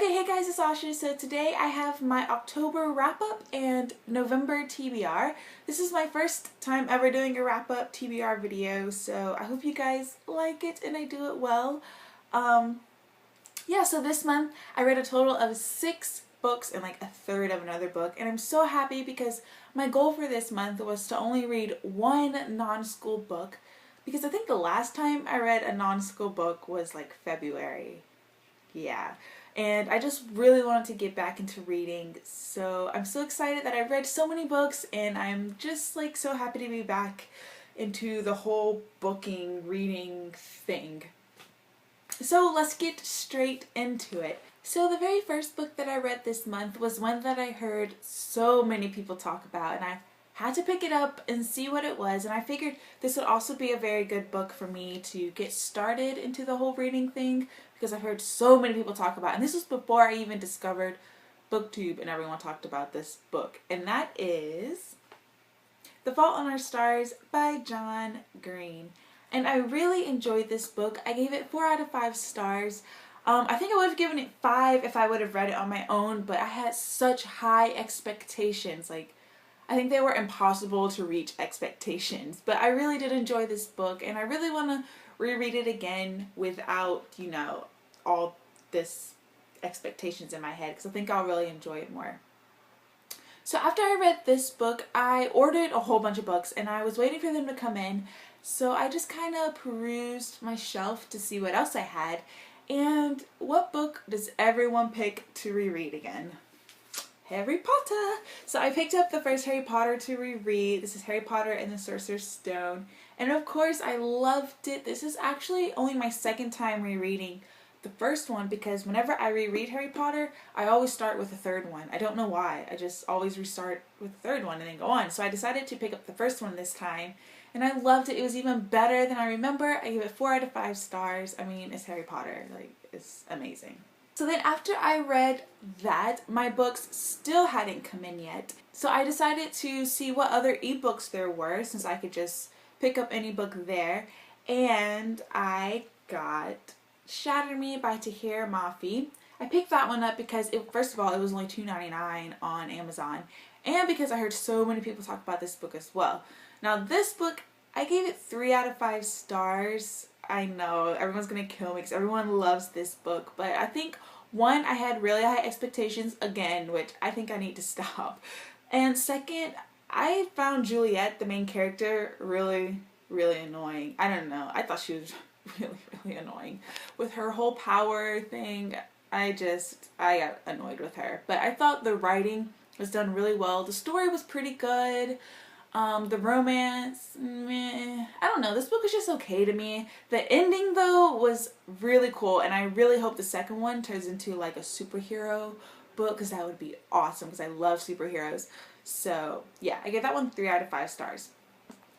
Okay, hey guys, it's Asha. So today I have my October wrap-up and November TBR. This is my first time ever doing a wrap-up TBR video, so I hope you guys like it and I do it well. So this month I read a total of 6 books and like a third of another book, and I'm so happy because my goal for this month was to only read one non-school book, because I think the last time I read a non-school book was like February. Yeah. And I just really wanted to get back into reading, so I'm so excited that I've read so many books, and I'm just like so happy to be back into the whole booking, reading thing. So let's get straight into it. So the very first book that I read this month was one that I heard so many people talk about, and I had to pick it up and see what it was, and I figured this would also be a very good book for me to get started into the whole reading thing, because I've heard so many people talk about it. And this was before I even discovered BookTube and everyone talked about this book, and that is The Fault in Our Stars by John Green. And I really enjoyed this book. I gave it 4 out of 5 stars. I think I would have given it 5 if I would have read it on my own, but I had such high expectations. I think they were impossible to reach expectations, but I really did enjoy this book, and I really want to reread it again without, all this expectations in my head, because I think I'll really enjoy it more. So after I read this book, I ordered a whole bunch of books, and I was waiting for them to come in, so I just kind of perused my shelf to see what else I had. And what book does everyone pick to reread again? Harry Potter! So I picked up the first Harry Potter to reread. This is Harry Potter and the Sorcerer's Stone. And of course I loved it. This is actually only my second time rereading the first one, because whenever I reread Harry Potter, I always start with the third one. I don't know why. I just always restart with the third one and then go on. So I decided to pick up the first one this time, and I loved it. It was even better than I remember. I gave it 4 out of 5 stars. I mean, it's Harry Potter. It's amazing. So then after I read that, my books still hadn't come in yet. So I decided to see what other ebooks there were, since I could just pick up any book there. And I got Shatter Me by Tahir Mafi. I picked that one up because, first of all, it was only $2.99 on Amazon. And because I heard so many people talk about this book as well. Now this book, I gave it 3 out of 5 stars. I know everyone's gonna kill me because everyone loves this book, but I think, one, I had really high expectations again, which I think I need to stop. And second, I found Juliet, the main character, really, really annoying. I don't know. I thought she was really, really annoying with her whole power thing. I got annoyed with her. But I thought the writing was done really well. The story was pretty good. The romance, meh. I don't know, this book was just okay to me. The ending though was really cool, and I really hope the second one turns into like a superhero book, because that would be awesome, because I love superheroes. So yeah, I gave that one 3 out of 5 stars.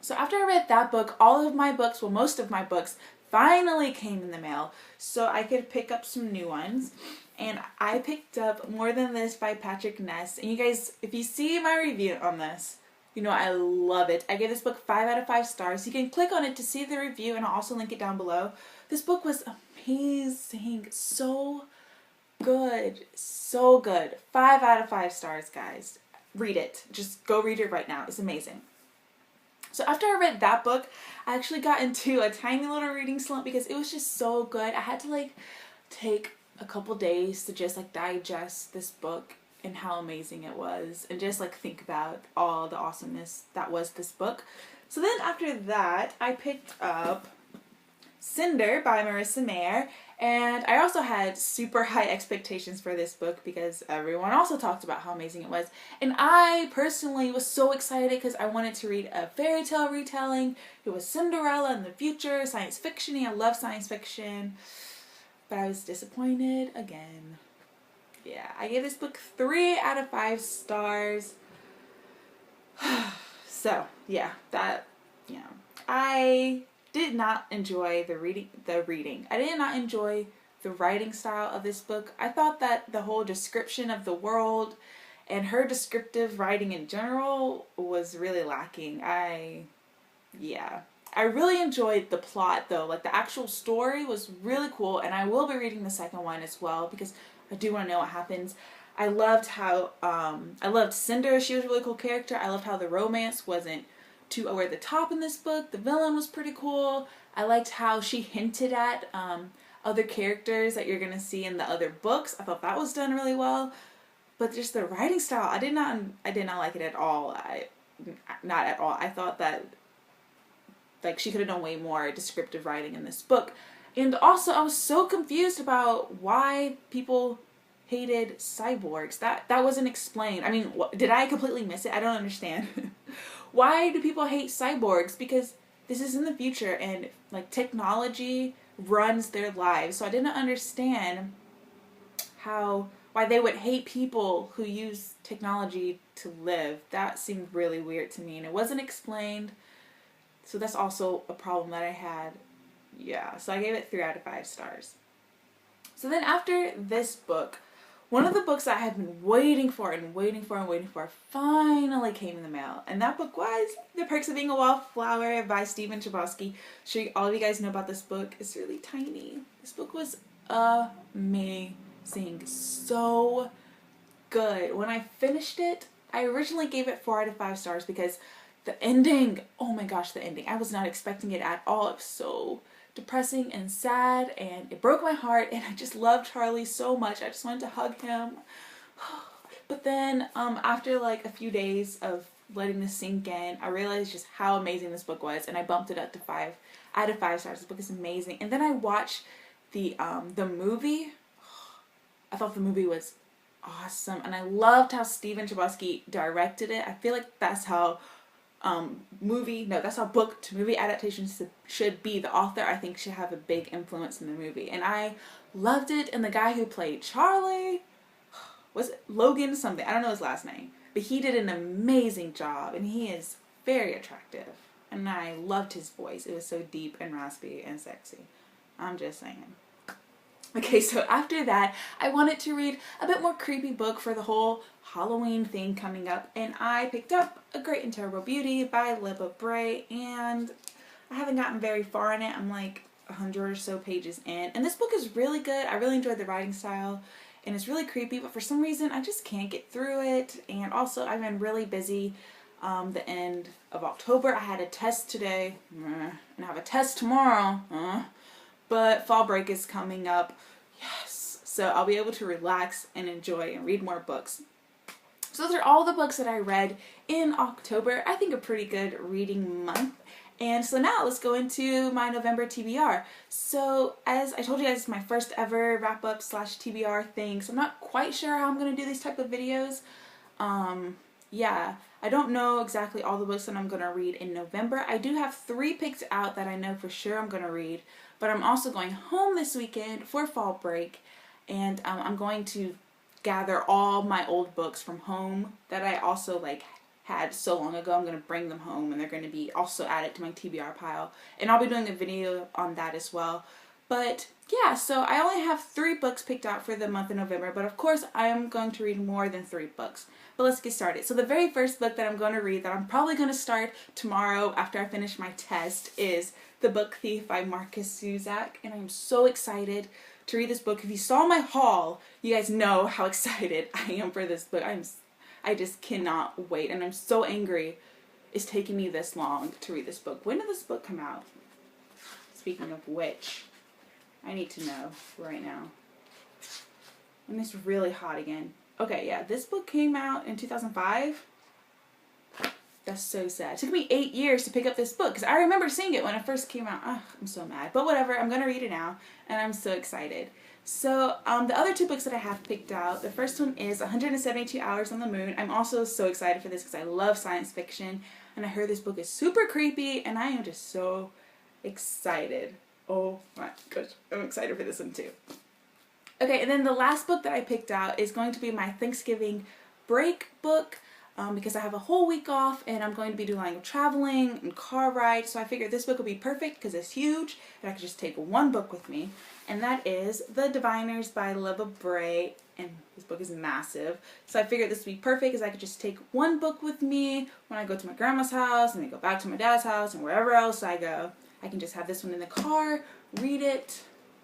So after I read that book, all of my books, well, most of my books finally came in the mail, so I could pick up some new ones. And I picked up More Than This by Patrick Ness. And you guys, if you see my review on this, you know I love it. I gave this book 5 out of 5 stars. You can click on it to see the review, and I'll also link it down below. This book was amazing. So good. So good. 5 out of 5 stars, guys. Read it. Just go read it right now. It's amazing. So after I read that book, I actually got into a tiny little reading slump because it was just so good. I had to take a couple days to just digest this book and how amazing it was, and just think about all the awesomeness that was this book. So then after that, I picked up Cinder by Marissa Mayer, and I also had super high expectations for this book because everyone also talked about how amazing it was. And I personally was so excited because I wanted to read a fairy tale retelling. It was Cinderella in the future, science fiction-y. I love science fiction, but I was disappointed again. Yeah, I gave this book 3 out of 5 stars. So, yeah, I did not enjoy the reading. I did not enjoy the writing style of this book. I thought that the whole description of the world and her descriptive writing in general was really lacking. I really enjoyed the plot though. The actual story was really cool, and I will be reading the second one as well because I do want to know what happens. I loved how, I loved Cinder. She was a really cool character. I loved how the romance wasn't too over the top in this book. The villain was pretty cool. I liked how she hinted at other characters that you're going to see in the other books. I thought that was done really well. But just the writing style, I did not like it at all. Not at all. I thought that like she could have done way more descriptive writing in this book. And also I was so confused about why people hated cyborgs. That wasn't explained. I mean, did I completely miss it? I don't understand. Why do people hate cyborgs? Because this is in the future and like technology runs their lives. So I didn't understand why they would hate people who use technology to live. That seemed really weird to me and it wasn't explained. So that's also a problem that I had. Yeah, so I gave it 3 out of 5 stars. So then after this book, one of the books I have been waiting for finally came in the mail. And that book was The Perks of Being a Wallflower by Stephen Chbosky. Sure, all of you guys know about this book. It's really tiny. This book was amazing. So good. When I finished it, I originally gave it 4 out of 5 stars because the ending, oh my gosh, the ending. I was not expecting it at all. It was so depressing and sad and it broke my heart and I just loved Charlie so much. I just wanted to hug him. But then after like a few days of letting this sink in, I realized just how amazing this book was and I bumped it up to 5 out of 5 stars. This book is amazing. And then I watched the movie. I thought the movie was awesome and I loved how Stephen Chbosky directed it. I feel like that's how that's how book to movie adaptations should be. The author, I think, should have a big influence in the movie. And I loved it. And the guy who played Charlie, was it Logan something? I don't know his last name. But he did an amazing job. And he is very attractive. And I loved his voice. It was so deep and raspy and sexy. I'm just saying. Okay, so after that, I wanted to read a bit more creepy book for the whole Halloween thing coming up, and I picked up A Great and Terrible Beauty by Libba Bray, and I haven't gotten very far in it. I'm like 100 or so pages in, and this book is really good. I really enjoyed the writing style, and it's really creepy, but for some reason, I just can't get through it, and also I've been really busy the end of October. I had a test today, and I have a test tomorrow, but fall break is coming up. Yes. So I'll be able to relax and enjoy and read more books. So those are all the books that I read in October. I think a pretty good reading month. And so now let's go into my November TBR. So as I told you guys, it's my first ever wrap-up / TBR thing. So I'm not quite sure how I'm going to do these type of videos. Yeah, I don't know exactly all the books that I'm going to read in November. I do have 3 picked out that I know for sure I'm going to read. But I'm also going home this weekend for fall break. And I'm going to gather all my old books from home that I also like had so long ago. I'm going to bring them home and they're going to be also added to my TBR pile. And I'll be doing a video on that as well. But yeah, so I only have 3 books picked out for the month of November. But of course, I am going to read more than 3 books. But let's get started. So the very first book that I'm going to read that I'm probably going to start tomorrow after I finish my test is The Book Thief by Marcus Zusak. And I'm so excited to read this book. If you saw my haul, you guys know how excited I am for this book. I just cannot wait. And I'm so angry it's taking me this long to read this book. When did this book come out? Speaking of which, I need to know right now. And it's really hot again. Okay, yeah, this book came out in 2005. That's so sad. It took me 8 years to pick up this book because I remember seeing it when it first came out. Ugh, I'm so mad. But whatever, I'm going to read it now and I'm so excited. So the other 2 books that I have picked out, the first one is 172 Hours on the Moon. I'm also so excited for this because I love science fiction and I heard this book is super creepy and I am just so excited. Oh my gosh, I'm excited for this one too. Okay, and then the last book that I picked out is going to be my Thanksgiving break book because I have a whole week off and I'm going to be doing traveling and car rides. So I figured this book would be perfect because it's huge and I could just take 1 book with me. And that is The Diviners by Libba Bray. And this book is massive. So I figured this would be perfect because I could just take 1 book with me when I go to my grandma's house and then go back to my dad's house and wherever else I go. I can just have this one in the car, read it,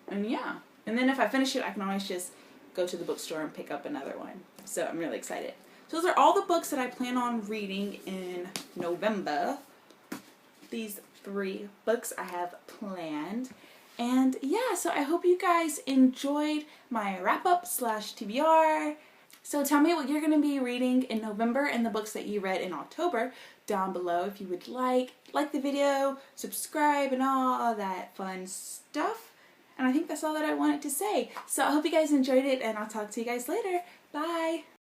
and yeah. And then if I finish it, I can always just go to the bookstore and pick up another one. So I'm really excited. So those are all the books that I plan on reading in November. These 3 books I have planned. And yeah, so I hope you guys enjoyed my wrap-up / TBR. So tell me what you're going to be reading in November and the books that you read in October down below if you would like the video, subscribe, and all that fun stuff. And I think that's all that I wanted to say. So I hope you guys enjoyed it, and I'll talk to you guys later. Bye!